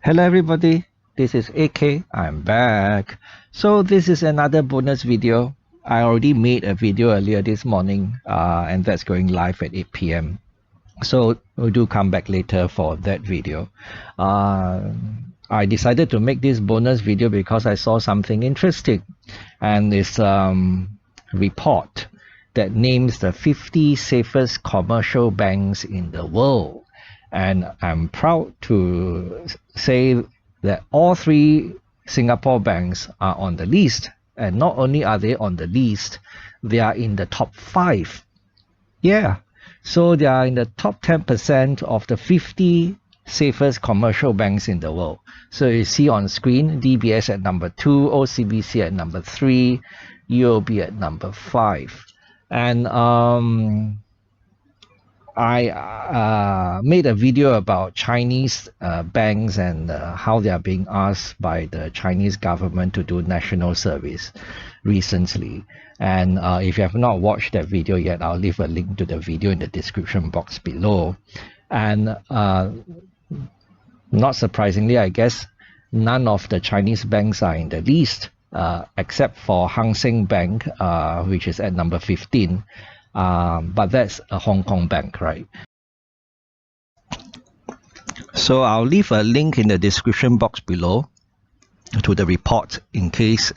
Hello everybody, this is AK. I'm back. So this is another bonus video. I already made a video earlier this morning and that's going live at 8 p.m. So we'll do come back later for that video. I decided to make this bonus video because I saw something interesting, and it's report that names the 50 safest commercial banks in the world. And I'm proud to say that all three Singapore banks are on the list. And not only are they on the list, they are in the top 5. Yeah, so they are in the top 10% of the 50 safest commercial banks in the world. So you see on screen, DBS at number 2, OCBC at number 3, UOB at number 5. And I made a video about Chinese banks and how they are being asked by the Chinese government to do national service recently. And if you have not watched that video yet, I'll leave a link to the video in the description box below. And not surprisingly, I guess none of the Chinese banks are in the list except for Hang Seng Bank, which is at number 15. But that's a Hong Kong bank, right? So I'll leave a link in the description box below to the report in case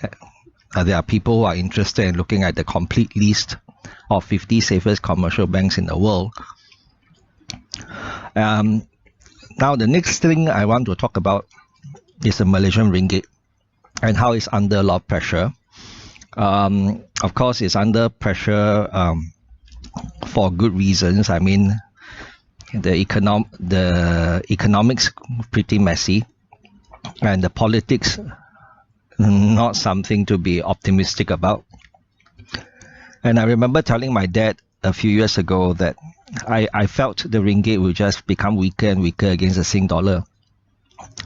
there are people who are interested in looking at the complete list of 50 safest commercial banks in the world. Now the next thing I want to talk about is the Malaysian Ringgit and how it's under a lot of pressure. Of course, it's under pressure for good reasons. I mean, the economics pretty messy, and the politics not something to be optimistic about. And I remember telling my dad a few years ago that I felt the ringgit will just become weaker and weaker against the Sing dollar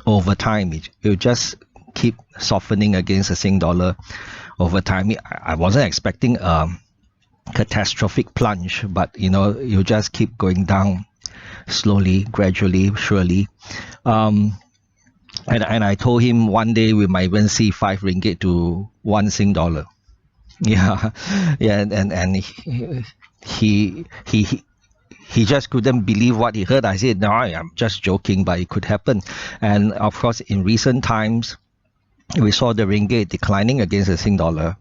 over time. It will just keep softening against the Sing dollar over time. I wasn't expecting catastrophic plunge, but you just keep going down slowly, gradually, surely. And I told him one day we might even see 5 ringgit to 1 Sing dollar. Yeah, and he just couldn't believe what he heard. I said, no, I'm just joking, but it could happen. And of course, in recent times, we saw the ringgit declining against the Sing dollar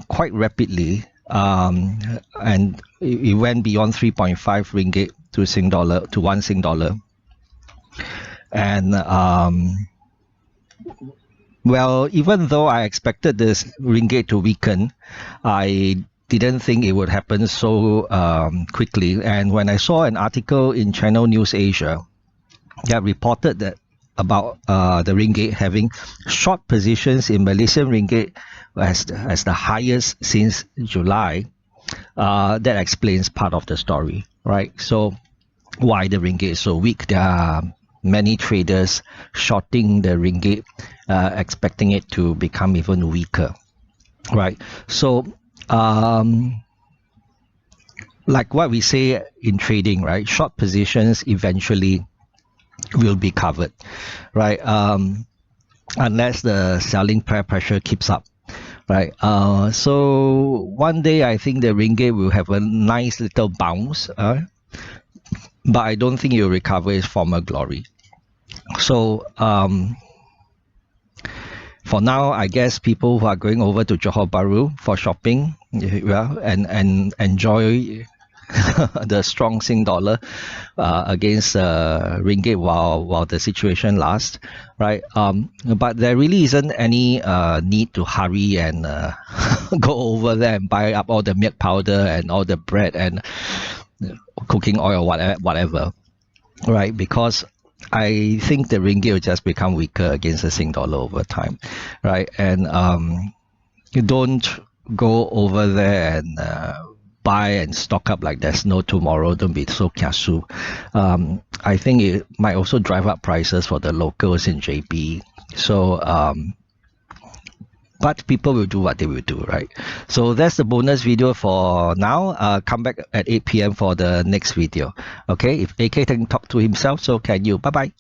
quite rapidly. And it went beyond 3.5 ringgit to Sing dollar to 1 Sing dollar. And well, even though I expected this ringgit to weaken, I didn't think it would happen so quickly. And when I saw an article in Channel News Asia that reported that about the ringgit having short positions in Malaysian ringgit as the highest since July, that explains part of the story, right? So why the ringgit is so weak? There are many traders shorting the ringgit, expecting it to become even weaker, right? So like what we say in trading, right? Short positions eventually will be covered, right? Unless the selling pressure keeps up, right? So one day I think the ringgit will have a nice little bounce, but I don't think it will recover its former glory. So for now, I guess people who are going over to Johor Bahru for shopping, and enjoy the strong Sing dollar against ringgit while the situation lasts, right? But there really isn't any need to hurry and go over there and buy up all the milk powder and all the bread and cooking oil, whatever, right? Because I think the ringgit will just become weaker against the Sing dollar over time, right? And you don't go over there and buy and stock up like there's no tomorrow. Don't be so kiasu. I think it might also drive up prices for the locals in JB. So but people will do what they will do, right? So that's the bonus video for now. Come back at 8 p.m. for the next video. Okay, if AK can talk to himself, so can you. Bye bye.